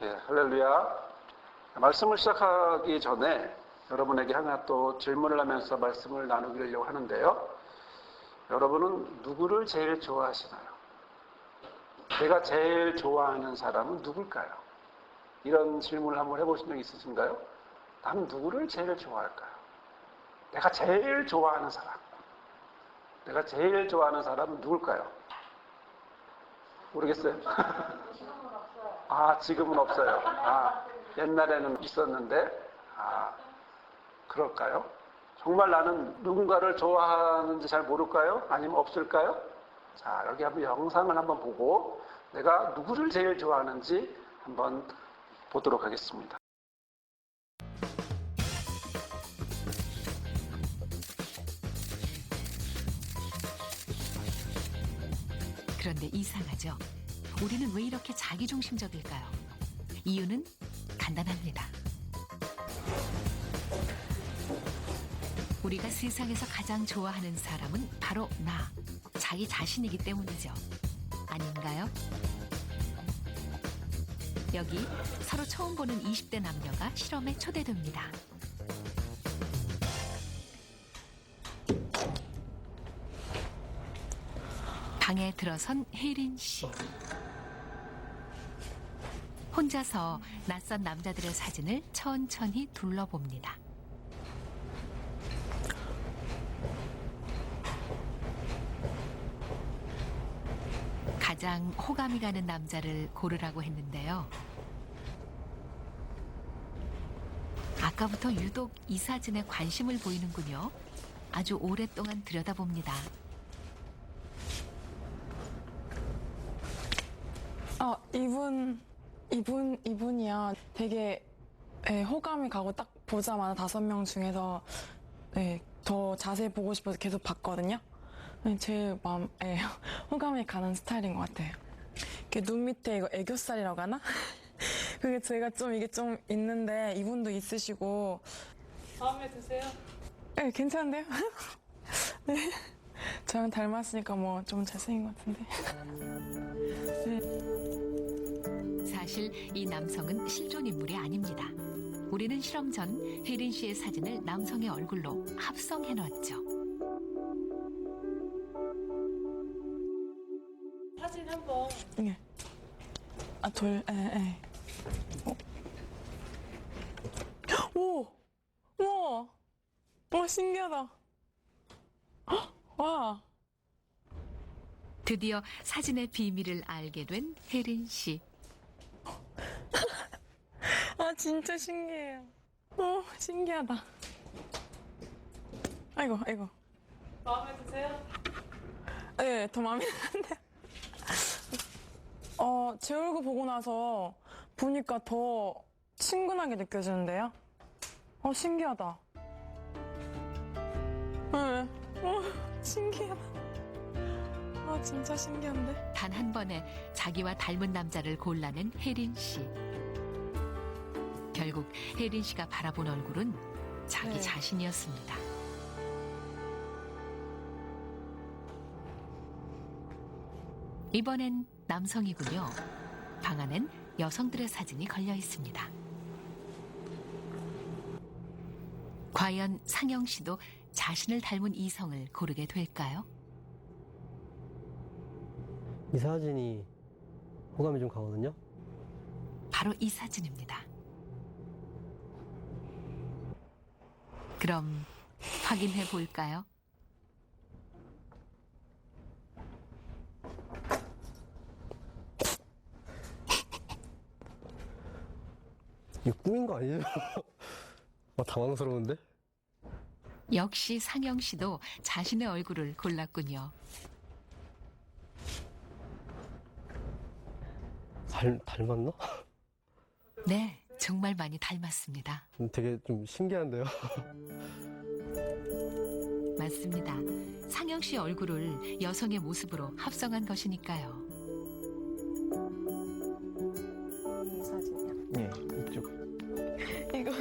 예, 할렐루야. 말씀을 시작하기 전에 여러분에게 하나 또 질문을 하면서 말씀을 나누려고 하는데요. 여러분은 누구를 제일 좋아하시나요? 내가 제일 좋아하는 사람은 누굴까요? 이런 질문을 한번 해보신 적 있으신가요? 나는 누구를 제일 좋아할까요? 내가 제일 좋아하는 사람. 내가 제일 좋아하는 사람은 누굴까요? 모르겠어요? 아, 지금은 없어요. 아, 옛날에는 있었는데, 그럴까요? 정말 나는 누군가를 좋아하는지 잘 모를까요? 아니면 없을까요? 자, 여기 한번 영상을 한번 보고 내가 누구를 제일 좋아하는지 한번 보도록 하겠습니다. 그런데 이상하죠? 우리는 왜 이렇게 자기중심적일까요? 이유는 간단합니다. 우리가 세상에서 가장 좋아하는 사람은 바로 나, 자기 자신이기 때문이죠. 아닌가요? 여기 서로 처음 보는 20대 남녀가 실험에 초대됩니다. 방에 들어선 혜린 씨. 혼자서 낯선 남자들의 사진을 천천히 둘러봅니다. 가장 호감이 가는 남자를 고르라고 했는데요. 아까부터 유독 이 사진에 관심을 보이는군요. 아주 오랫동안 들여다봅니다. 이분이야. 되게 호감이 가고 딱 보자마자 5명 중에서 더 자세히 보고 싶어서 계속 봤거든요. 제일 마음에 호감이 가는 스타일인 것 같아요. 이렇게 눈 밑에 이거 애교살이라고 하나? 그게 제가 이게 좀 있는데 이분도 있으시고. 마음에 드세요? 네, 괜찮은데요? 네. 저랑 닮았으니까 뭐 좀 잘생긴 것 같은데. 네. 사실 이 남성은 실존 인물이 아닙니다. 우리는 실험 전 혜린 씨의 사진을 남성의 얼굴로 합성해 놨죠. 사진 한번. 예. 오! 우와! 와, 신기하다. 헉, 와. 드디어 사진의 비밀을 알게 된 혜린 씨. 아, 진짜 신기해요. 신기하다. 아이고. 마음에 드세요? 네, 더 마음에 드는데. 제 얼굴 보고 나서 보니까 더 친근하게 느껴지는데요? 신기하다. 네. 신기하다. 진짜 신기한데? 단 한 번에 자기와 닮은 남자를 골라낸 혜린 씨. 결국 혜린 씨가 바라본 얼굴은 자기 네. 자신이었습니다. 이번엔 남성이군요. 방 안엔 여성들의 사진이 걸려 있습니다. 과연 상영 씨도 자신을 닮은 이성을 고르게 될까요? 이 사진이 호감이 좀 가거든요. 바로 이 사진입니다. 그럼 확인해 볼까요? 이거 꾸민 거 아니에요? 당황스러운데? 역시 상영 씨도 자신의 얼굴을 골랐군요. 닮았나? 네, 정말 많이 닮았습니다. 되게 좀 신기한데요? 맞습니다. 상영 씨 얼굴을 여성의 모습으로 합성한 것이니까요. 이 사진이요? 네, 이쪽. 이거.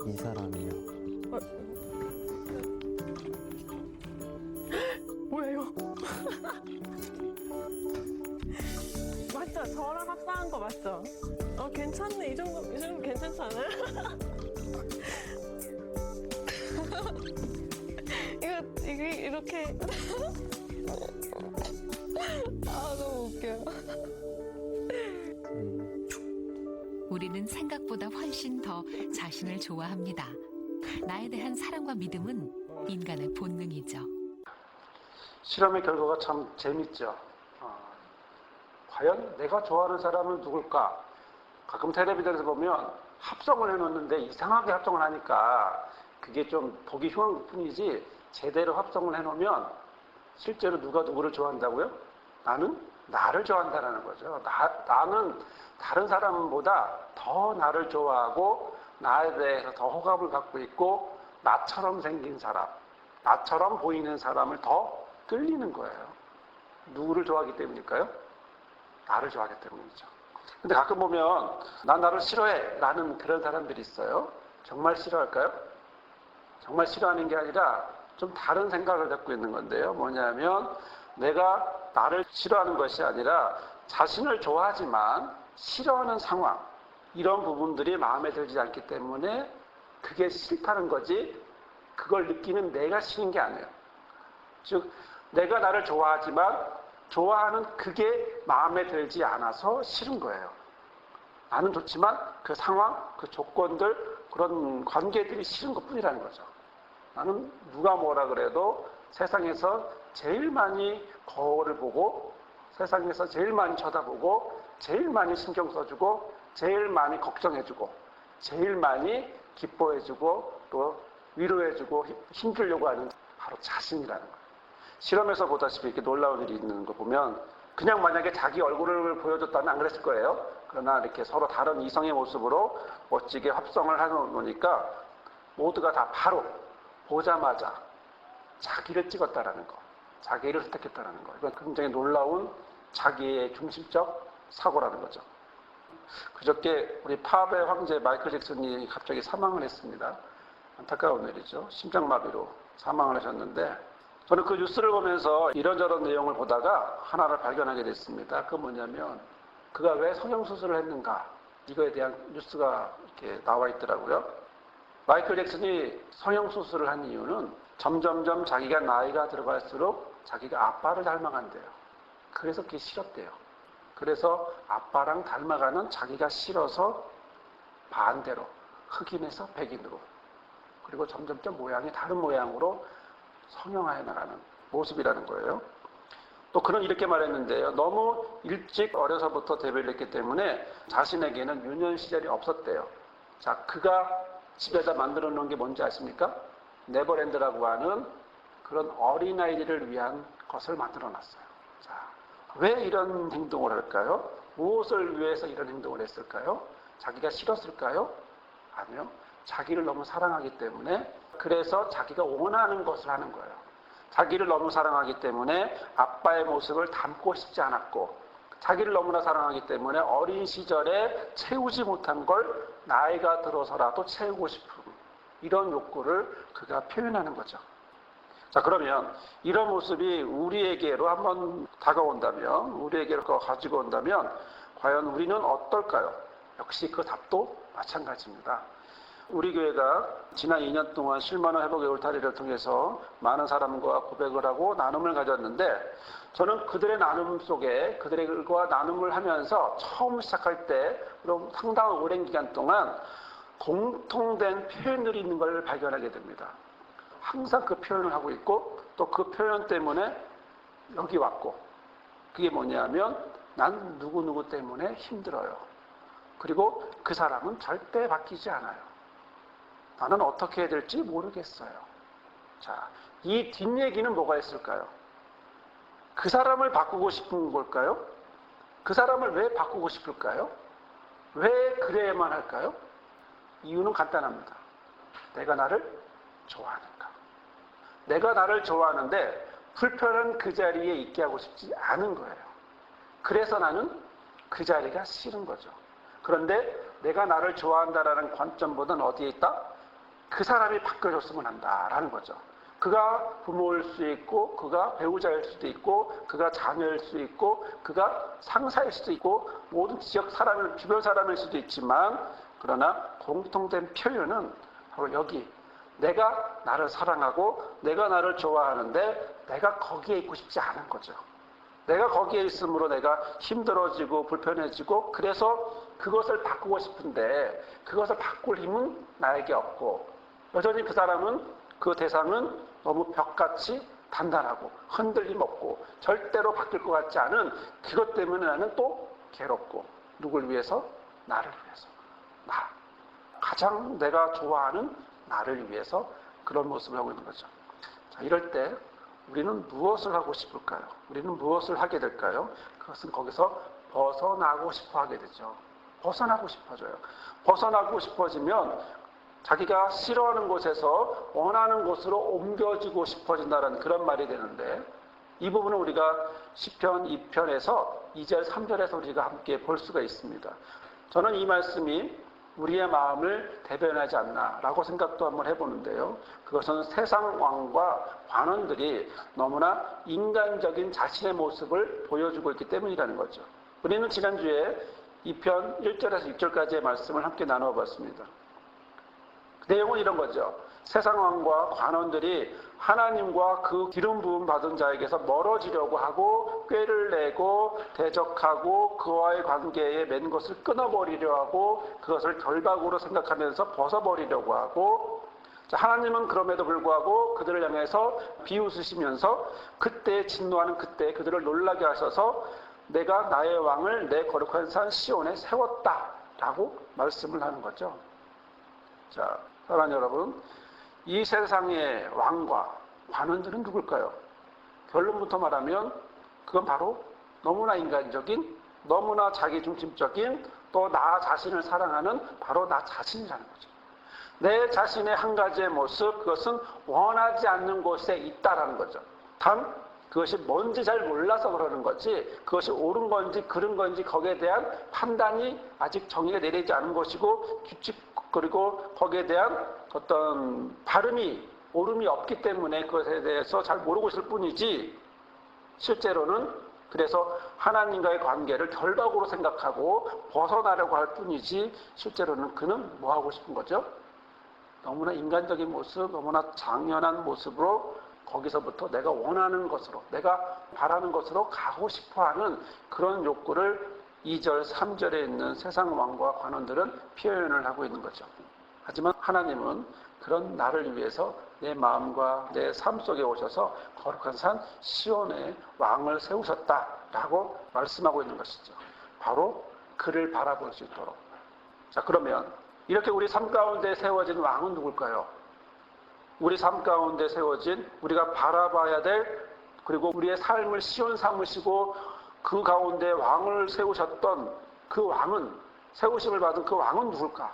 이 사람이요. 뭐야, 이거? 맞죠? 저랑 합성한 거 맞죠? 괜찮아. 괜찮네. 이 정도 괜찮지 않아요? 이거 이렇게. 아, 너무 웃겨요. 우리는 생각보다 훨씬 더 자신을 좋아합니다. 나에 대한 사랑과 믿음은 인간의 본능이죠. 실험의 결과가 참 재밌죠. 과연 내가 좋아하는 사람은 누굴까? 가끔 텔레비전에서 보면 합성을 해놓는데 이상하게 합성을 하니까 그게 좀 보기 흉한 뿐이지, 제대로 합성을 해놓으면 실제로 누가 누구를 좋아한다고요? 나는 나를 좋아한다는 거죠. 나는 다른 사람보다 더 나를 좋아하고 나에 대해서 더 호감을 갖고 있고 나처럼 생긴 사람, 나처럼 보이는 사람을 더 끌리는 거예요. 누구를 좋아하기 때문일까요? 나를 좋아하기 때문이죠. 근데 가끔 보면 난 나를 싫어해 라는 그런 사람들이 있어요. 정말 싫어할까요? 정말 싫어하는 게 아니라 좀 다른 생각을 갖고 있는 건데요. 뭐냐면 내가 나를 싫어하는 것이 아니라 자신을 좋아하지만 싫어하는 상황, 이런 부분들이 마음에 들지 않기 때문에 그게 싫다는 거지, 그걸 느끼는 내가 싫은 게 아니에요. 즉 내가 나를 좋아하지만 좋아하는 그게 마음에 들지 않아서 싫은 거예요. 나는 좋지만 그 상황, 그 조건들, 그런 관계들이 싫은 것뿐이라는 거죠. 나는 누가 뭐라 그래도 세상에서 제일 많이 거울을 보고, 세상에서 제일 많이 쳐다보고, 제일 많이 신경 써주고, 제일 많이 걱정해주고, 제일 많이 기뻐해주고, 또 위로해주고 힘주려고 하는 바로 자신이라는 거예요. 실험에서 보다시피 이렇게 놀라운 일이 있는 거 보면 그냥 만약에 자기 얼굴을 보여줬다면 안 그랬을 거예요. 그러나 이렇게 서로 다른 이성의 모습으로 멋지게 합성을 해놓으니까 모두가 다 바로 보자마자 자기를 찍었다라는 거, 자기를 선택했다라는 거. 이건 굉장히 놀라운 자기의 중심적 사고라는 거죠. 그저께 우리 팝의 황제 마이클 잭슨이 갑자기 사망을 했습니다. 안타까운 일이죠. 심장마비로 사망을 하셨는데, 저는 그 뉴스를 보면서 이런저런 내용을 보다가 하나를 발견하게 됐습니다. 그건 뭐냐면 그가 왜 성형수술을 했는가, 이거에 대한 뉴스가 이렇게 나와 있더라고요. 마이클 잭슨이 성형수술을 한 이유는 점점점 자기가 나이가 들어갈수록 자기가 아빠를 닮아간대요. 그래서 그게 싫었대요. 그래서 아빠랑 닮아가는 자기가 싫어서 반대로 흑인에서 백인으로, 그리고 점점점 모양이 다른 모양으로 성형해 나가는 모습이라는 거예요. 또 그는 이렇게 말했는데요. 너무 일찍 어려서부터 데뷔를 했기 때문에 자신에게는 유년 시절이 없었대요. 자, 그가 집에다 만들어 놓은 게 뭔지 아십니까? 네버랜드라고 하는 그런 어린아이들을 위한 것을 만들어 놨어요. 자, 왜 이런 행동을 할까요? 무엇을 위해서 이런 행동을 했을까요? 자기가 싫었을까요? 아니요. 자기를 너무 사랑하기 때문에, 그래서 자기가 원하는 것을 하는 거예요. 자기를 너무 사랑하기 때문에 아빠의 모습을 담고 싶지 않았고, 자기를 너무나 사랑하기 때문에 어린 시절에 채우지 못한 걸 나이가 들어서라도 채우고 싶은 이런 욕구를 그가 표현하는 거죠. 자, 그러면 이런 모습이 우리에게로 한번 다가온다면, 우리에게로 가지고 온다면 과연 우리는 어떨까요? 역시 그 답도 마찬가지입니다. 우리 교회가 지난 2년 동안 실만한 회복의 울타리를 통해서 많은 사람과 고백을 하고 나눔을 가졌는데, 저는 그들의 나눔 속에, 그들과 나눔을 하면서 처음 시작할 때 그럼 상당한 오랜 기간 동안 공통된 표현들이 있는 걸 발견하게 됩니다. 항상 그 표현을 하고 있고, 또 그 표현 때문에 여기 왔고, 그게 뭐냐면 난 누구누구 때문에 힘들어요. 그리고 그 사람은 절대 바뀌지 않아요. 나는 어떻게 해야 될지 모르겠어요. 자, 이 뒷얘기는 뭐가 있을까요? 그 사람을 바꾸고 싶은 걸까요? 그 사람을 왜 바꾸고 싶을까요? 왜 그래야만 할까요? 이유는 간단합니다. 내가 나를 좋아하니까. 내가 나를 좋아하는데 불편한 그 자리에 있게 하고 싶지 않은 거예요. 그래서 나는 그 자리가 싫은 거죠. 그런데 내가 나를 좋아한다라는 관점보다는 어디에 있다? 그 사람이 바뀌어줬으면 한다라는 거죠. 그가 부모일 수 있고, 그가 배우자일 수도 있고, 그가 자녀일 수 있고, 그가 상사일 수도 있고, 모든 지역 사람을, 주변 사람일 수도 있지만, 그러나 공통된 표현은 바로 여기, 내가 나를 사랑하고 내가 나를 좋아하는데 내가 거기에 있고 싶지 않은 거죠. 내가 거기에 있으므로 내가 힘들어지고 불편해지고, 그래서 그것을 바꾸고 싶은데 그것을 바꿀 힘은 나에게 없고, 여전히 그 사람은, 그 대상은 너무 벽같이 단단하고 흔들림 없고 절대로 바뀔 것 같지 않은, 그것 때문에 나는 또 괴롭고, 누굴 위해서? 나를 위해서. 나. 가장 내가 좋아하는 나를 위해서 그런 모습을 하고 있는 거죠. 자, 이럴 때 우리는 무엇을 하고 싶을까요? 우리는 무엇을 하게 될까요? 그것은 거기서 벗어나고 싶어 하게 되죠. 벗어나고 싶어져요. 벗어나고 싶어지면 자기가 싫어하는 곳에서 원하는 곳으로 옮겨지고 싶어진다는 그런 말이 되는데, 이 부분은 우리가 시편 2편에서 2절, 3절에서 우리가 함께 볼 수가 있습니다. 저는 이 말씀이 우리의 마음을 대변하지 않나라고 생각도 한번 해보는데요. 그것은 세상 왕과 관원들이 너무나 인간적인 자신의 모습을 보여주고 있기 때문이라는 거죠. 우리는 지난주에 2편 1절에서 6절까지의 말씀을 함께 나누어봤습니다. 내용은 이런 거죠. 세상 왕과 관원들이 하나님과 그 기름 부음 받은 자에게서 멀어지려고 하고, 꾀를 내고 대적하고 그와의 관계에 맺은 것을 끊어버리려 하고, 그것을 결박으로 생각하면서 벗어버리려고 하고, 하나님은 그럼에도 불구하고 그들을 향해서 비웃으시면서 그때 진노하는 그때 그들을 놀라게 하셔서 내가 나의 왕을 내 거룩한 산 시온에 세웠다라고 말씀을 하는 거죠. 자, 사랑하는 여러분, 이 세상의 왕과 관원들은 누굴까요? 결론부터 말하면 그건 바로 너무나 인간적인, 너무나 자기중심적인, 또 나 자신을 사랑하는 바로 나 자신이라는 거죠. 내 자신의 한 가지의 모습, 그것은 원하지 않는 곳에 있다라는 거죠. 단 그것이 뭔지 잘 몰라서 그러는 거지, 그것이 옳은 건지 그른 건지 거기에 대한 판단이 아직 정의가 내리지 않은 것이고, 규칙 그리고 거기에 대한 어떤 발음이, 옳음이 없기 때문에 그것에 대해서 잘 모르고 있을 뿐이지, 실제로는 그래서 하나님과의 관계를 결박으로 생각하고 벗어나려고 할 뿐이지, 실제로는 그는 뭐 하고 싶은 거죠? 너무나 인간적인 모습, 너무나 장연한 모습으로 거기서부터 내가 원하는 것으로, 내가 바라는 것으로 가고 싶어하는 그런 욕구를 2절, 3절에 있는 세상 왕과 관원들은 표현을 하고 있는 거죠. 하지만 하나님은 그런 나를 위해서 내 마음과 내 삶 속에 오셔서 거룩한 산 시온에 왕을 세우셨다라고 말씀하고 있는 것이죠. 바로 그를 바라볼 수 있도록. 자, 그러면 이렇게 우리 삶 가운데 세워진 왕은 누굴까요? 우리 삶 가운데 세워진, 우리가 바라봐야 될, 그리고 우리의 삶을 시온 삼으시고 그 가운데 왕을 세우셨던 그 왕은, 세우심을 받은 그 왕은 누굴까?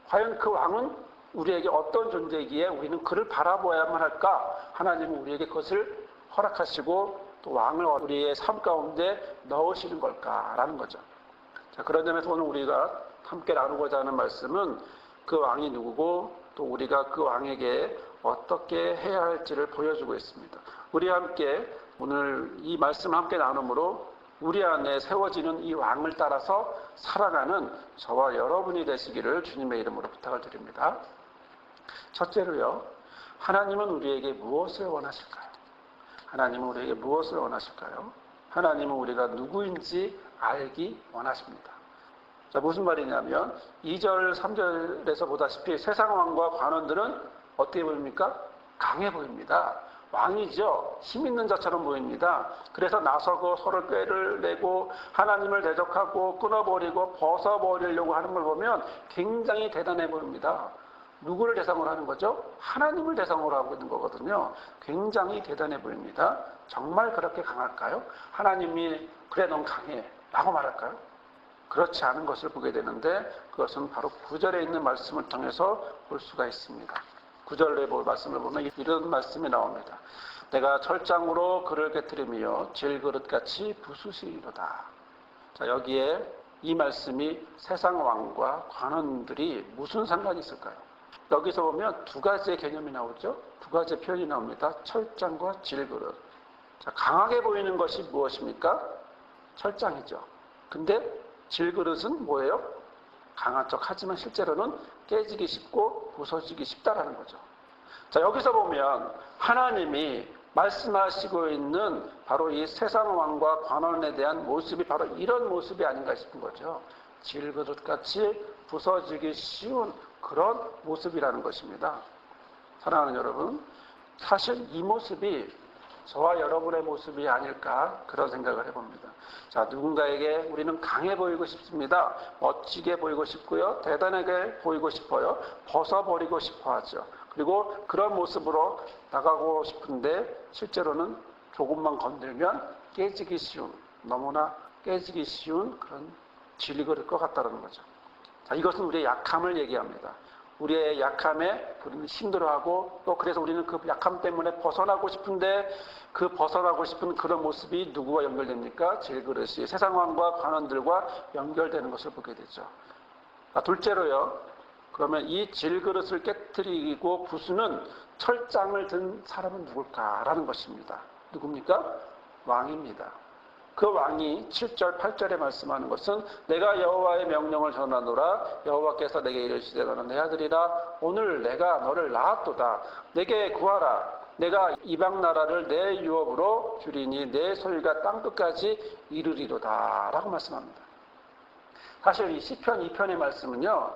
과연 그 왕은 우리에게 어떤 존재이기에 우리는 그를 바라보아야만 할까? 하나님은 우리에게 그것을 허락하시고 또 왕을 우리의 삶 가운데 넣으시는 걸까라는 거죠. 자, 그런 점에서 오늘 우리가 함께 나누고자 하는 말씀은 그 왕이 누구고 또 우리가 그 왕에게 어떻게 해야 할지를 보여주고 있습니다. 우리 함께 오늘 이 말씀을 함께 나눔으로 우리 안에 세워지는 이 왕을 따라서 살아가는 저와 여러분이 되시기를 주님의 이름으로 부탁을 드립니다. 첫째로요, 하나님은 우리에게 무엇을 원하실까요? 하나님은 우리에게 무엇을 원하실까요? 하나님은 우리가 누구인지 알기 원하십니다. 자, 무슨 말이냐면 2절, 3절에서 보다시피 세상 왕과 관원들은 어떻게 보입니까? 강해 보입니다. 왕이죠. 힘 있는 자처럼 보입니다. 그래서 나서고 서로 꾀를 내고 하나님을 대적하고 끊어버리고 벗어버리려고 하는 걸 보면 굉장히 대단해 보입니다. 누구를 대상으로 하는 거죠? 하나님을 대상으로 하고 있는 거거든요. 굉장히 대단해 보입니다. 정말 그렇게 강할까요? 하나님이 그래 넌 강해 라고 말할까요? 그렇지 않은 것을 보게 되는데, 그것은 바로 9절에 있는 말씀을 통해서 볼 수가 있습니다. 9절의 말씀을 보면 이런 말씀이 나옵니다. 내가 철장으로 그를 깨뜨리며 질그릇같이 부수시리로다. 자, 여기에 이 말씀이 세상 왕과 관원들이 무슨 상관이 있을까요? 여기서 보면 두 가지의 개념이 나오죠. 두 가지의 표현이 나옵니다. 철장과 질그릇. 자, 강하게 보이는 것이 무엇입니까? 철장이죠. 근데 질그릇은 뭐예요? 강한 척 하지만 실제로는 깨지기 쉽고 부서지기 쉽다라는 거죠. 자, 여기서 보면 하나님이 말씀하시고 있는 바로 이 세상 왕과 관원에 대한 모습이 바로 이런 모습이 아닌가 싶은 거죠. 질그릇같이 부서지기 쉬운 그런 모습이라는 것입니다. 사랑하는 여러분, 사실 이 모습이 저와 여러분의 모습이 아닐까 그런 생각을 해봅니다. 자, 누군가에게 우리는 강해 보이고 싶습니다. 멋지게 보이고 싶고요. 대단하게 보이고 싶어요. 벗어버리고 싶어 하죠. 그리고 그런 모습으로 나가고 싶은데 실제로는 조금만 건들면 깨지기 쉬운, 너무나 깨지기 쉬운 그런 질그릇 것 같다는 거죠. 자, 이것은 우리의 약함을 얘기합니다. 우리의 약함에 우리는 힘들어하고 또 그래서 우리는 그 약함 때문에 벗어나고 싶은데 그 벗어나고 싶은 그런 모습이 누구와 연결됩니까? 질그릇이 세상 왕과 관원들과 연결되는 것을 보게 되죠. 둘째로요. 그러면 이 질그릇을 깨트리고 부수는 철장을 든 사람은 누굴까라는 것입니다. 누굽니까? 왕입니다. 그 왕이 7절, 8절에 말씀하는 것은 내가 여호와의 명령을 전하노라. 여호와께서 내게 이르시되 너는 내 아들이라. 오늘 내가 너를 낳았도다. 내게 구하라. 내가 이방 나라를 내 유업으로 주리니 내 소유가 땅끝까지 이르리로다 라고 말씀합니다. 사실 이 시편 2편의 말씀은요,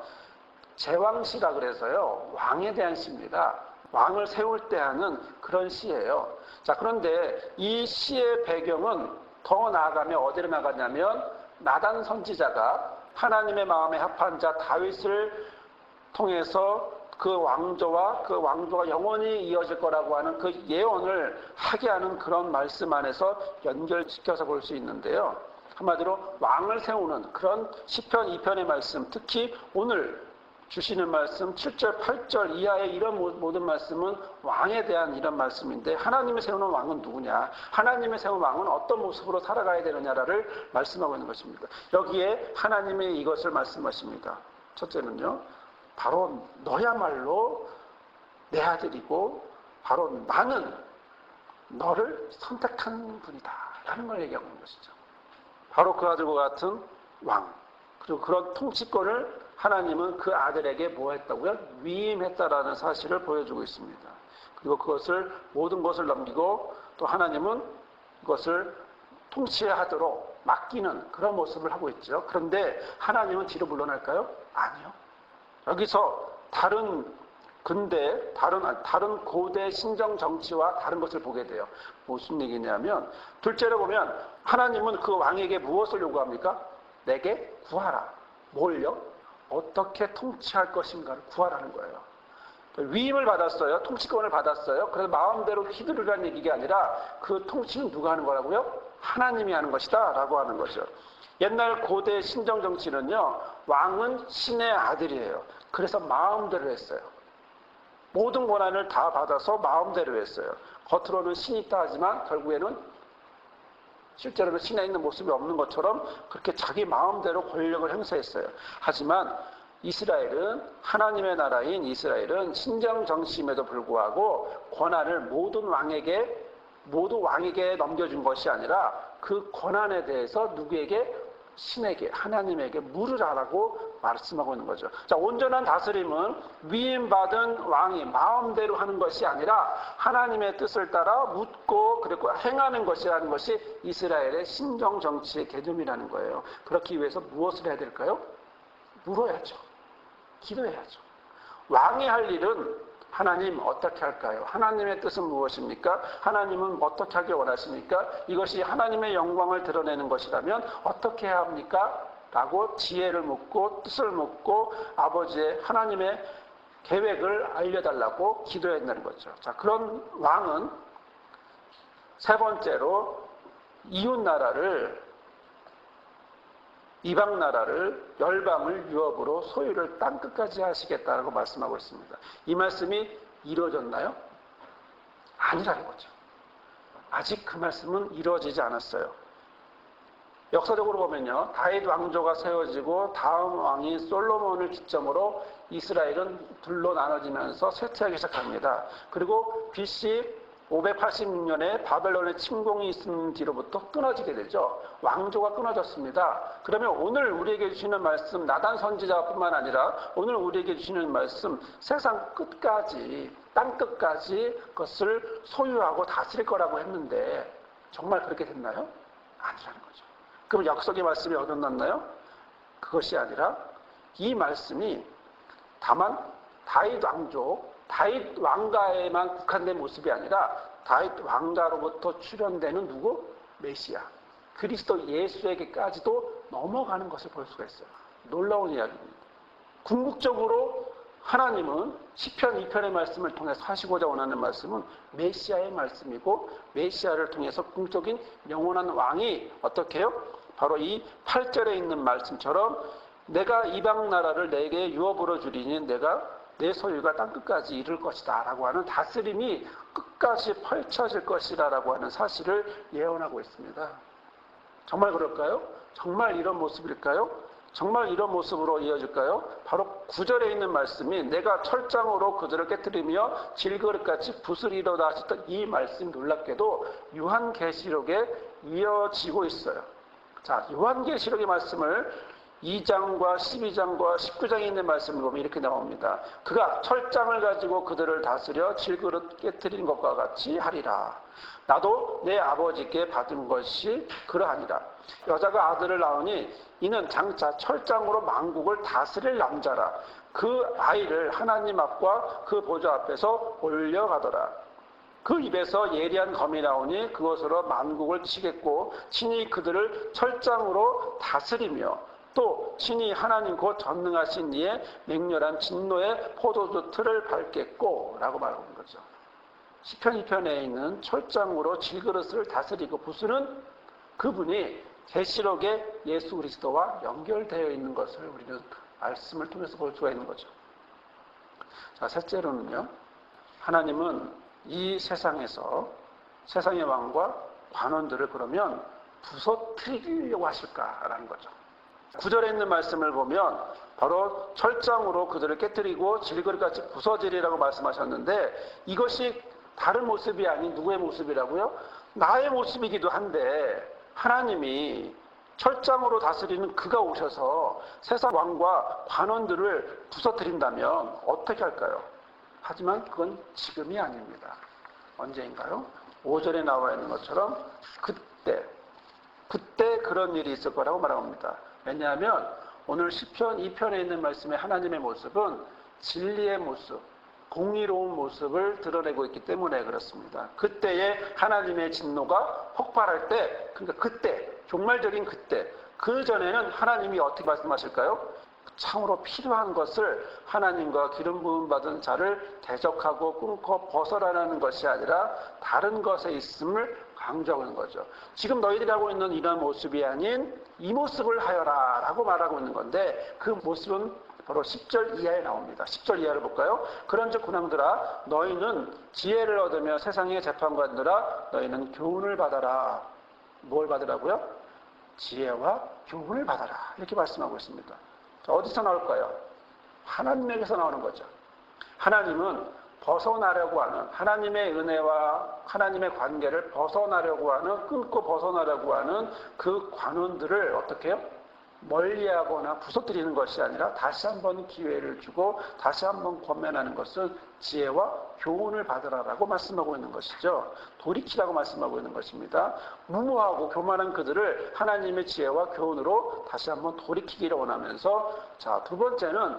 제왕시라 그래서요, 왕에 대한 시입니다. 왕을 세울 때 하는 그런 시예요. 자, 그런데 이 시의 배경은 더 나아가면 어디로 나가냐면 나단 선지자가 하나님의 마음에 합한 자 다윗을 통해서 그 왕조가 영원히 이어질 거라고 하는 그 예언을 하게 하는 그런 말씀 안에서 연결시켜서 볼 수 있는데요. 한마디로 왕을 세우는 그런 시편 2편의 말씀, 특히 오늘 주시는 말씀 7절, 8절 이하의 이런 모든 말씀은 왕에 대한 이런 말씀인데 하나님이 세우는 왕은 누구냐? 하나님이 세운 왕은 어떤 모습으로 살아가야 되느냐를 말씀하고 있는 것입니다. 여기에 하나님이 이것을 말씀하십니다. 첫째는요. 바로 너야말로 내 아들이고 바로 나는 너를 선택한 분이다 라는 걸 얘기하고 있는 것이죠. 바로 그 아들과 같은 왕 그리고 그런 통치권을 하나님은 그 아들에게 뭐 했다고요? 위임했다라는 사실을 보여주고 있습니다. 그리고 그것을 모든 것을 넘기고 또 하나님은 그것을 통치하도록 맡기는 그런 모습을 하고 있죠. 그런데 하나님은 뒤로 물러날까요? 아니요. 여기서 다른 고대 신정 정치와 다른 것을 보게 돼요. 무슨 얘기냐면 둘째로 보면 하나님은 그 왕에게 무엇을 요구합니까? 내게 구하라. 뭘요? 어떻게 통치할 것인가를 구하라는 거예요. 위임을 받았어요. 통치권을 받았어요. 그래서 마음대로 휘두르라는 얘기가 아니라 그 통치는 누가 하는 거라고요? 하나님이 하는 것이다 라고 하는 거죠. 옛날 고대 신정 정치는요. 왕은 신의 아들이에요. 그래서 마음대로 했어요. 모든 권한을 다 받아서 마음대로 했어요. 겉으로는 신이 있다 하지만 결국에는 실제로는 신에 있는 모습이 없는 것처럼 그렇게 자기 마음대로 권력을 행사했어요. 하지만 이스라엘은 하나님의 나라인 이스라엘은 신정 정치임에도 불구하고 권한을 모두 왕에게 넘겨준 것이 아니라 그 권한에 대해서 누구에게? 신에게, 하나님에게 물으라라고 말씀하고 있는 거죠. 자, 온전한 다스림은 위임받은 왕이 마음대로 하는 것이 아니라 하나님의 뜻을 따라 묻고 그리고 행하는 것이라는 것이 이스라엘의 신정 정치의 개념이라는 거예요. 그렇기 위해서 무엇을 해야 될까요? 물어야죠. 기도해야죠. 왕이 할 일은 하나님 어떻게 할까요? 하나님의 뜻은 무엇입니까? 하나님은 어떻게 하길 원하십니까? 이것이 하나님의 영광을 드러내는 것이라면 어떻게 해야 합니까? 라고 지혜를 묻고 뜻을 묻고 아버지의 하나님의 계획을 알려달라고 기도해야 된다는 거죠. 자, 그런 왕은 세 번째로 이방 나라를 열방을 유업으로 소유를 땅끝까지 하시겠다라고 말씀하고 있습니다. 이 말씀이 이루어졌나요? 아니라는 거죠. 아직 그 말씀은 이루어지지 않았어요. 역사적으로 보면요, 다윗 왕조가 세워지고 다음 왕인 솔로몬을 기점으로 이스라엘은 둘로 나눠지면서 쇠퇴하기 시작합니다. 그리고 BC 586년에 바벨론의 침공이 있은 뒤로부터 끊어지게 되죠. 왕조가 끊어졌습니다. 그러면 오늘 우리에게 주시는 말씀, 나단 선지자뿐만 아니라 오늘 우리에게 주시는 말씀, 세상 끝까지, 땅 끝까지 그것을 소유하고 다스릴 거라고 했는데 정말 그렇게 됐나요? 아니라는 거죠. 그럼 약속의 말씀이 어긋났나요? 그것이 아니라 이 말씀이 다만 다윗 왕조, 다윗 왕가에만 국한된 모습이 아니라 다윗 왕가로부터 출현되는 누구? 메시아, 그리스도 예수에게까지도 넘어가는 것을 볼 수가 있어요. 놀라운 이야기입니다. 궁극적으로 하나님은 시편 2편의 말씀을 통해서 하시고자 원하는 말씀은 메시아의 말씀이고, 메시아를 통해서 궁극적인 영원한 왕이 어떻게 해요? 바로 이 8절에 있는 말씀처럼 내가 이방 나라를 내게 유업으로 주리니 내가 내 소유가 땅끝까지 이룰 것이다 라고 하는 다스림이 끝까지 펼쳐질 것이다 라고 하는 사실을 예언하고 있습니다. 정말 그럴까요? 정말 이런 모습일까요? 정말 이런 모습으로 이어질까요? 바로 9절에 있는 말씀이 내가 철장으로 그들을 깨뜨리며 질그릇같이 부스리로다 하셨던 이 말씀이 놀랍게도 요한계시록에 이어지고 있어요. 자, 요한계시록의 말씀을 2장과 12장과 19장에 있는 말씀을 보면 이렇게 나옵니다. 그가 철장을 가지고 그들을 다스려 질그릇 깨뜨린 것과 같이 하리라. 나도 내 아버지께 받은 것이 그러하니라. 여자가 아들을 낳으니 이는 장차 철장으로 만국을 다스릴 남자라. 그 아이를 하나님 앞과 그 보좌 앞에서 올려가더라. 그 입에서 예리한 검이 나오니 그것으로 만국을 치겠고 친히 그들을 철장으로 다스리며 또 친히 하나님 곧 전능하신 이의 맹렬한 진노의 포도주 틀을 밟겠고 라고 말하는 거죠. 시편 2편에 있는 철장으로 질그릇을 다스리고 부수는 그분이 계시록의 예수 그리스도와 연결되어 있는 것을 우리는 말씀을 통해서 볼 수가 있는 거죠. 자, 셋째로는요, 하나님은 이 세상에서 세상의 왕과 관원들을 그러면 부서뜨리려고 하실까라는 거죠. 9절에 있는 말씀을 보면 바로 철장으로 그들을 깨뜨리고 질그릇같이 부서지리라고 말씀하셨는데 이것이 다른 모습이 아닌 누구의 모습이라고요? 나의 모습이기도 한데 하나님이 철장으로 다스리는 그가 오셔서 세상 왕과 관원들을 부서뜨린다면 어떻게 할까요? 하지만 그건 지금이 아닙니다. 언제인가요? 5절에 나와 있는 것처럼 그때 그런 일이 있을 거라고 말합니다. 왜냐하면 오늘 시편 2편에 있는 말씀의 하나님의 모습은 진리의 모습, 공의로운 모습을 드러내고 있기 때문에 그렇습니다. 그때에 하나님의 진노가 폭발할 때, 그러니까 그때, 종말적인 그때, 그 전에는 하나님이 어떻게 말씀하실까요? 참으로 필요한 것을 하나님과 기름 부음 받은 자를 대적하고 끊고 벗어나라는 것이 아니라 다른 것에 있음을 강조하는 거죠. 지금 너희들이 하고 있는 이런 모습이 아닌 이 모습을 하여라 라고 말하고 있는 건데 그 모습은 바로 10절 이하에 나옵니다. 10절 이하를 볼까요? 그런즉 군왕들아 너희는 지혜를 얻으며 세상의 재판관들아 너희는 교훈을 받아라. 뭘 받으라고요? 지혜와 교훈을 받아라. 이렇게 말씀하고 있습니다. 자, 어디서 나올까요? 하나님에게서 나오는 거죠. 하나님은 벗어나려고 하는 하나님의 은혜와 하나님의 관계를 벗어나려고 하는 끊고 벗어나려고 하는 그 관원들을 어떻게 해요? 멀리하거나 부서뜨리는 것이 아니라 다시 한번 기회를 주고 다시 한번 권면하는 것은 지혜와 교훈을 받으라라고 말씀하고 있는 것이죠. 돌이키라고 말씀하고 있는 것입니다. 무모하고 교만한 그들을 하나님의 지혜와 교훈으로 다시 한번 돌이키기를 원하면서 자, 두 번째는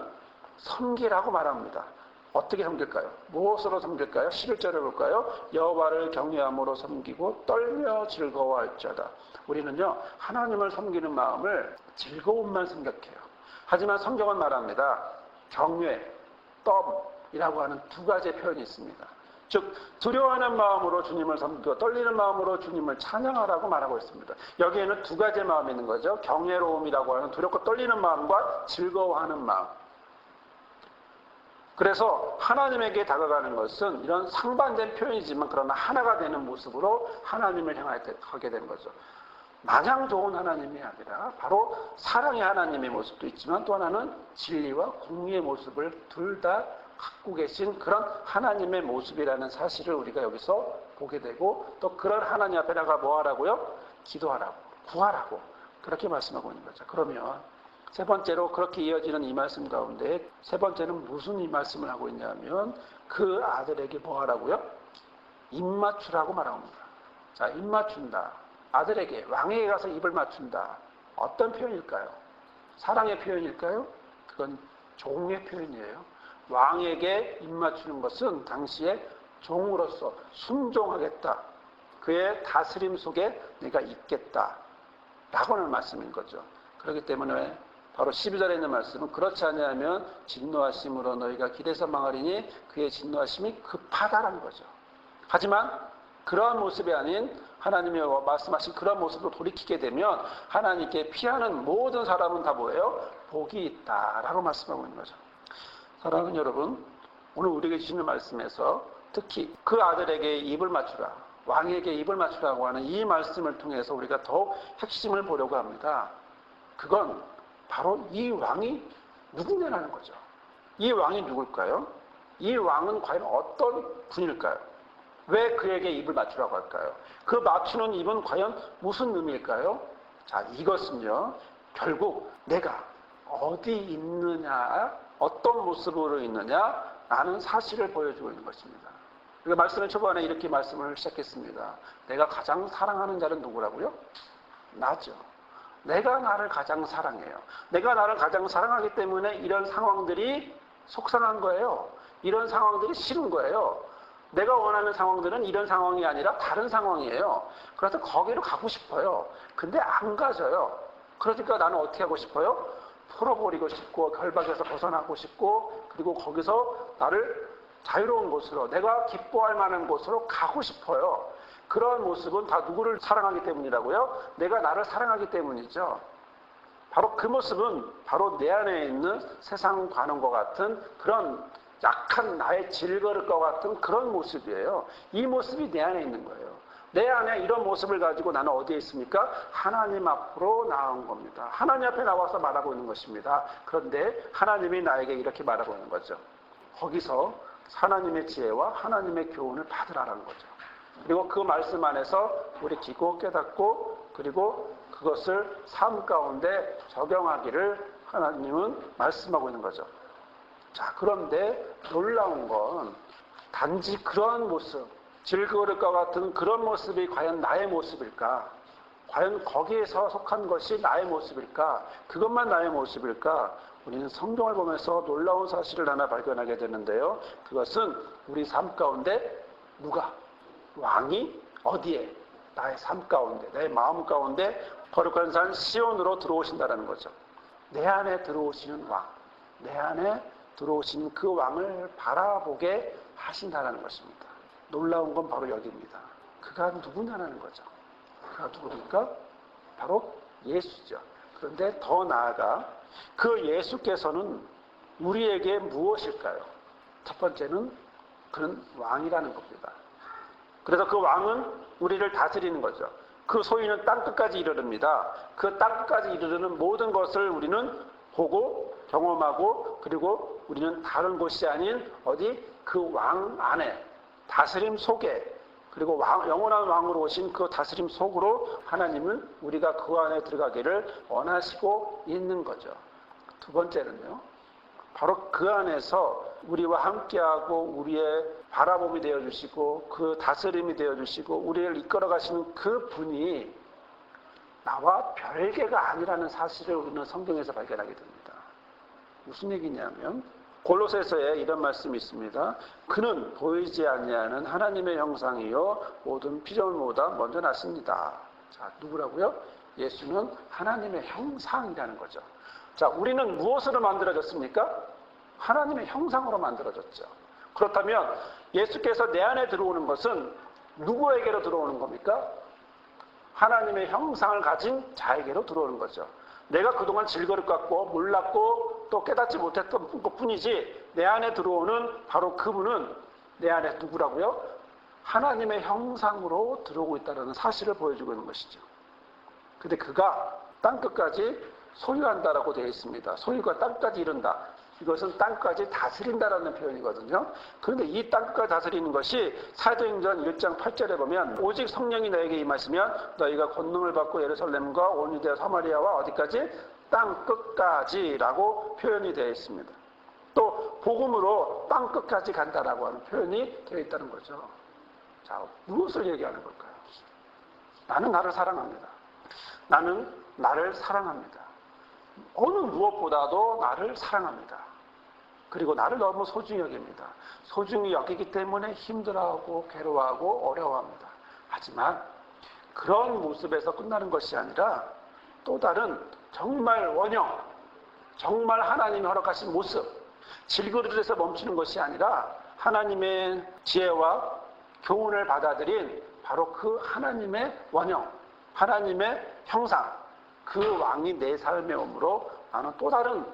섬기라고 말합니다. 어떻게 섬길까요? 무엇으로 섬길까요? 11절을 볼까요? 여호와를 경외함으로 섬기고 떨며 즐거워할지어다. 우리는요 하나님을 섬기는 마음을 즐거움만 생각해요. 하지만 성경은 말합니다. 경외, 떱이라고 하는 두 가지의 표현이 있습니다. 즉 두려워하는 마음으로 주님을 섬기고 떨리는 마음으로 주님을 찬양하라고 말하고 있습니다. 여기에는 두 가지의 마음이 있는 거죠. 경외로움이라고 하는 두렵고 떨리는 마음과 즐거워하는 마음. 그래서 하나님에게 다가가는 것은 이런 상반된 표현이지만 그러나 하나가 되는 모습으로 하나님을 향하게 되는 거죠. 마냥 좋은 하나님이 아니라 바로 사랑의 하나님의 모습도 있지만 또 하나는 진리와 공의의 모습을 둘 다 갖고 계신 그런 하나님의 모습이라는 사실을 우리가 여기서 보게 되고 또 그런 하나님 앞에 나가 뭐 하라고요? 기도하라고, 구하라고 그렇게 말씀하고 있는 거죠. 그러면 세 번째로 그렇게 이어지는 이 말씀 가운데 세 번째는 무슨 이 말씀을 하고 있냐면 그 아들에게 뭐 하라고요? 입맞추라고 말합니다. 자, 입맞춘다. 아들에게, 왕에게 가서 입을 맞춘다. 어떤 표현일까요? 사랑의 표현일까요? 그건 종의 표현이에요. 왕에게 입맞추는 것은 당시에 종으로서 순종하겠다. 그의 다스림 속에 내가 있겠다. 라고 하는 말씀인 거죠. 그렇기 때문에 바로 12절에 있는 말씀은 그렇지 아니하면 진노하심으로 너희가 길에서 망하리니 그의 진노하심이 급하다라는 거죠. 하지만 그러한 모습이 아닌 하나님이 말씀하신 그런 모습으로 돌이키게 되면 하나님께 피하는 모든 사람은 다 뭐예요? 복이 있다라고 말씀하고 있는 거죠. 사랑하는 여러분, 오늘 우리에게 주시는 말씀에서 특히 그 아들에게 입을 맞추라, 왕에게 입을 맞추라고 하는 이 말씀을 통해서 우리가 더욱 핵심을 보려고 합니다. 그건 바로 이 왕이 누구냐라는 거죠. 이 왕이 누굴까요? 이 왕은 과연 어떤 분일까요? 왜 그에게 입을 맞추라고 할까요? 그 맞추는 입은 과연 무슨 의미일까요? 자, 이것은요, 결국 내가 어디 있느냐, 어떤 모습으로 있느냐, 라는 사실을 보여주고 있는 것입니다. 그러니까 말씀의 초반에 이렇게 말씀을 시작했습니다. 내가 가장 사랑하는 자는 누구라고요? 나죠. 내가 나를 가장 사랑해요. 내가 나를 가장 사랑하기 때문에 이런 상황들이 속상한 거예요. 이런 상황들이 싫은 거예요. 내가 원하는 상황들은 이런 상황이 아니라 다른 상황이에요. 그래서 거기로 가고 싶어요. 근데 안 가져요. 그러니까 나는 어떻게 하고 싶어요? 풀어버리고 싶고 결박에서 벗어나고 싶고 그리고 거기서 나를 자유로운 곳으로 내가 기뻐할 만한 곳으로 가고 싶어요. 그런 모습은 다 누구를 사랑하기 때문이라고요? 내가 나를 사랑하기 때문이죠. 바로 그 모습은 바로 내 안에 있는 세상 관원과 같은 그런 약한 나의 질거릇과 같은 그런 모습이에요. 이 모습이 내 안에 있는 거예요. 내 안에 이런 모습을 가지고 나는 어디에 있습니까? 하나님 앞으로 나온 겁니다. 하나님 앞에 나와서 말하고 있는 것입니다. 그런데 하나님이 나에게 이렇게 말하고 있는 거죠. 거기서 하나님의 지혜와 하나님의 교훈을 받으라는 거죠. 그리고 그 말씀 안에서 우리 깊고 깨닫고 그리고 그것을 삶 가운데 적용하기를 하나님은 말씀하고 있는 거죠. 자, 그런데 놀라운 건 단지 그러한 모습, 질그릇과 같은 그런 모습이 과연 나의 모습일까? 과연 거기에서 속한 것이 나의 모습일까? 그것만 나의 모습일까? 우리는 성경을 보면서 놀라운 사실을 하나 발견하게 되는데요. 그것은 우리 삶 가운데 누가? 왕이 어디에? 나의 삶 가운데, 내 마음 가운데 거룩한 산 시온으로 들어오신다는 거죠. 내 안에 들어오시는 왕, 내 안에 들어오신 그 왕을 바라보게 하신다는 것입니다. 놀라운 건 바로 여기입니다. 그가 누구냐는 거죠. 그가 누굽니까? 바로 예수죠. 그런데 더 나아가 그 예수께서는 우리에게 무엇일까요? 첫 번째는 그는 왕이라는 겁니다. 그래서 그 왕은 우리를 다스리는 거죠. 그 소위는 땅끝까지 이르릅니다. 그 땅끝까지 이르르는 모든 것을 우리는 보고 경험하고 그리고 우리는 다른 곳이 아닌 어디 그 왕 안에 다스림 속에 그리고 영원한 왕으로 오신 그 다스림 속으로 하나님은 우리가 그 안에 들어가기를 원하시고 있는 거죠. 두 번째는요. 바로 그 안에서 우리와 함께하고 우리의 바라봄이 되어주시고 그 다스림이 되어주시고 우리를 이끌어가시는 그 분이 나와 별개가 아니라는 사실을 우리는 성경에서 발견하게 됩니다. 무슨 얘기냐면 골로새서에 이런 말씀이 있습니다. 그는 보이지 아니하는 하나님의 형상이요 모든 피조물보다 먼저 나십니다. 자, 누구라고요? 예수는 하나님의 형상이라는 거죠. 자, 우리는 무엇으로 만들어졌습니까? 하나님의 형상으로 만들어졌죠. 그렇다면 예수께서 내 안에 들어오는 것은 누구에게로 들어오는 겁니까? 하나님의 형상을 가진 자에게로 들어오는 거죠. 내가 그동안 질거릇 같고 몰랐고 또 깨닫지 못했던 것뿐이지 내 안에 들어오는 바로 그분은 내 안에 누구라고요? 하나님의 형상으로 들어오고 있다는 사실을 보여주고 있는 것이죠. 근데 그가 땅끝까지 소유한다라고 되어 있습니다. 소유가 땅까지 이른다. 이것은 땅까지 다스린다라는 표현이거든요. 그런데 이 땅까지 다스리는 것이 사도행전 1장 8절에 보면 오직 성령이 너에게 임하시면 너희가 권능을 받고 예루살렘과 온 유대와 사마리아와 어디까지? 땅끝까지라고 표현이 되어 있습니다. 또 복음으로 땅끝까지 간다라고 하는 표현이 되어 있다는 거죠. 자, 무엇을 얘기하는 걸까요? 나는 나를 사랑합니다. 나는 나를 사랑합니다. 어느 무엇보다도 나를 사랑합니다. 그리고 나를 너무 소중히 여깁니다. 소중히 여기기 때문에 힘들어하고 괴로워하고 어려워합니다. 하지만 그런 모습에서 끝나는 것이 아니라 또 다른 정말 원형, 정말 하나님이 허락하신 모습, 질그릇에서 멈추는 것이 아니라 하나님의 지혜와 교훈을 받아들인 바로 그 하나님의 원형, 하나님의 형상, 그 왕이 내 삶의 오므로 나는 또 다른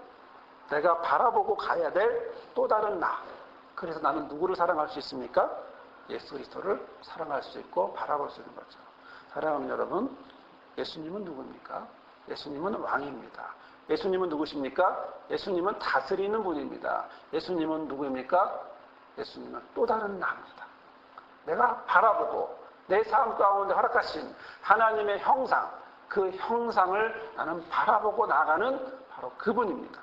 내가 바라보고 가야 될 또 다른 나. 그래서 나는 누구를 사랑할 수 있습니까? 예수 그리스도를 사랑할 수 있고 바라볼 수 있는 거죠. 사랑하는 여러분, 예수님은 누굽니까? 예수님은 왕입니다. 예수님은 누구십니까? 예수님은 다스리는 분입니다. 예수님은 누구입니까? 예수님은 또 다른 나입니다. 내가 바라보고 내 삶 가운데 허락하신 하나님의 형상, 그 형상을 나는 바라보고 나가는 바로 그분입니다.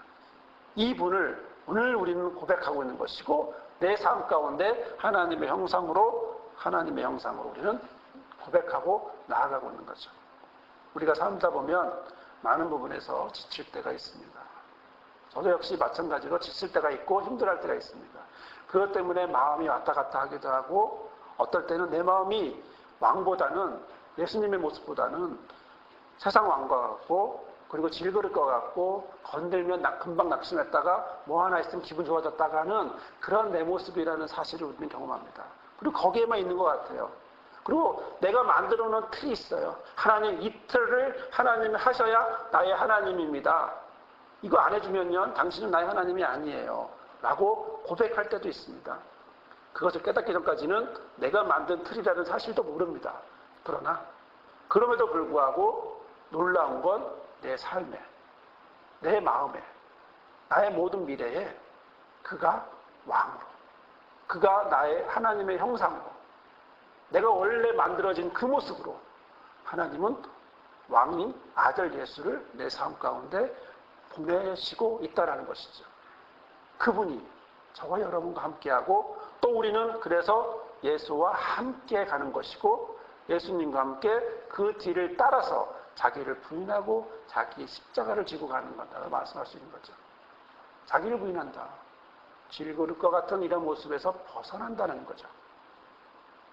이 분을 오늘 우리는 고백하고 있는 것이고 내 삶 가운데 하나님의 형상으로 우리는 고백하고 나아가고 있는 거죠. 우리가 살다 보면 많은 부분에서 지칠 때가 있습니다. 저도 역시 마찬가지로 지칠 때가 있고 힘들어할 때가 있습니다. 그것 때문에 마음이 왔다 갔다 하기도 하고 어떨 때는 내 마음이 왕보다는 예수님의 모습보다는 세상 왕과 같고 그리고 질그릇 것 같고 건들면 금방 낙심했다가 뭐 하나 있으면 기분 좋아졌다가 하는 그런 내 모습이라는 사실을 우리는 경험합니다. 그리고 거기에만 있는 것 같아요. 그리고 내가 만들어 놓은 틀이 있어요. 하나님 이 틀을 하나님이 하셔야 나의 하나님입니다. 이거 안 해주면요 당신은 나의 하나님이 아니에요 라고 고백할 때도 있습니다. 그것을 깨닫기 전까지는 내가 만든 틀이라는 사실도 모릅니다. 그러나 그럼에도 불구하고 놀라운 건 내 삶에, 내 마음에, 나의 모든 미래에 그가 왕으로, 그가 나의 하나님의 형상으로, 내가 원래 만들어진 그 모습으로 하나님은 왕인 아들 예수를 내 삶 가운데 보내시고 있다는 것이죠. 그분이 저와 여러분과 함께하고 또 우리는 그래서 예수와 함께 가는 것이고 예수님과 함께 그 뒤를 따라서 자기를 부인하고 자기 십자가를 지고 가는 거다 말씀할 수 있는 거죠. 자기를 부인한다. 질그릇과 같은 이런 모습에서 벗어난다는 거죠.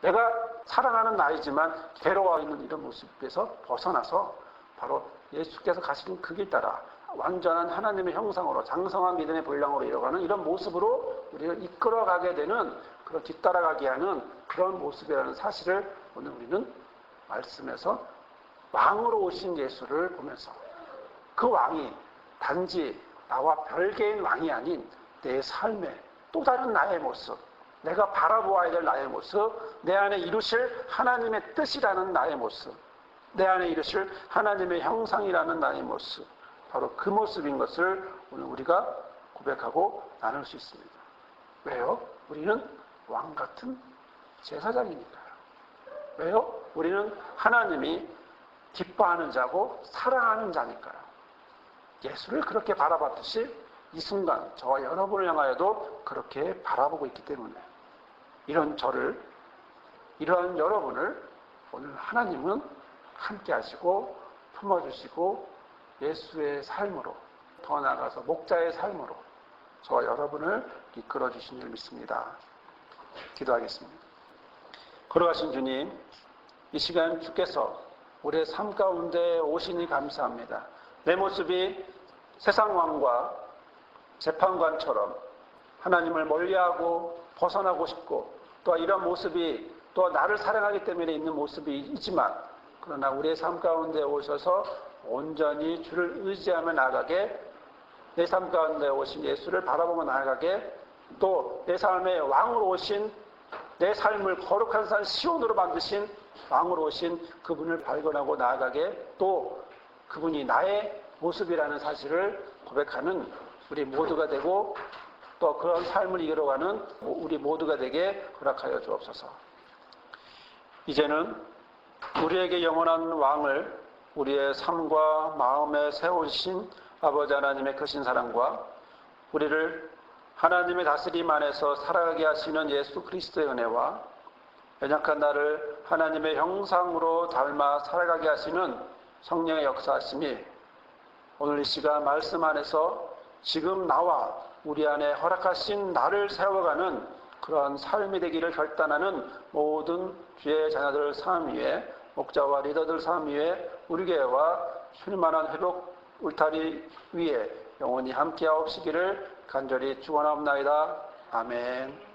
내가 사랑하는 나이지만 괴로워 있는 이런 모습에서 벗어나서 바로 예수께서 가시는 그 길 따라 완전한 하나님의 형상으로 장성한 믿음의 분량으로 이뤄가는 이런 모습으로 우리를 이끌어가게 되는 그런 뒤따라가게 하는 그런 모습이라는 사실을 오늘 우리는 말씀에서 왕으로 오신 예수를 보면서 그 왕이 단지 나와 별개인 왕이 아닌 내 삶의 또 다른 나의 모습, 내가 바라보아야 될 나의 모습, 내 안에 이루실 하나님의 뜻이라는 나의 모습, 내 안에 이루실 하나님의 형상이라는 나의 모습, 바로 그 모습인 것을 오늘 우리가 고백하고 나눌 수 있습니다. 왜요? 우리는 왕 같은 제사장이니까요. 왜요? 우리는 하나님이 기뻐하는 자고 사랑하는 자니까요. 예수를 그렇게 바라봤듯이 이 순간 저와 여러분을 향하여도 그렇게 바라보고 있기 때문에 이런 저를, 이러한 여러분을 오늘 하나님은 함께 하시고 품어주시고 예수의 삶으로 더 나아가서 목자의 삶으로 저와 여러분을 이끌어 주신 줄 믿습니다. 기도하겠습니다. 걸어가신 주님, 이 시간 주께서 우리의 삶 가운데 오시니 감사합니다. 내 모습이 세상 왕과 재판관처럼 하나님을 멀리하고 벗어나고 싶고 또 이런 모습이 또 나를 사랑하기 때문에 있는 모습이 있지만 그러나 우리의 삶 가운데 오셔서 온전히 주를 의지하며 나아가게 내 삶 가운데 오신 예수를 바라보며 나아가게 또 내 삶의 왕으로 오신 내 삶을 거룩한 산 시온으로 만드신 왕으로 오신 그분을 발견하고 나아가게 또 그분이 나의 모습이라는 사실을 고백하는 우리 모두가 되고 또 그런 삶을 이끌어가는 우리 모두가 되게 허락하여 주옵소서. 이제는 우리에게 영원한 왕을 우리의 삶과 마음에 세우신 아버지 하나님의 크신 사랑과 우리를 하나님의 다스림 안에서 살아가게 하시는 예수 그리스도의 은혜와 연약한 나를 하나님의 형상으로 닮아 살아가게 하시는 성령의 역사하심이 오늘 이 시간 말씀 안에서 지금 나와 우리 안에 허락하신 나를 세워가는 그러한 삶이 되기를 결단하는 모든 주의 자녀들 삶 위에 목자와 리더들 삶 위에 우리 교회와 쉴만한 회복 울타리 위에 영원히 함께하옵시기를 간절히 축원하옵나이다. 아멘.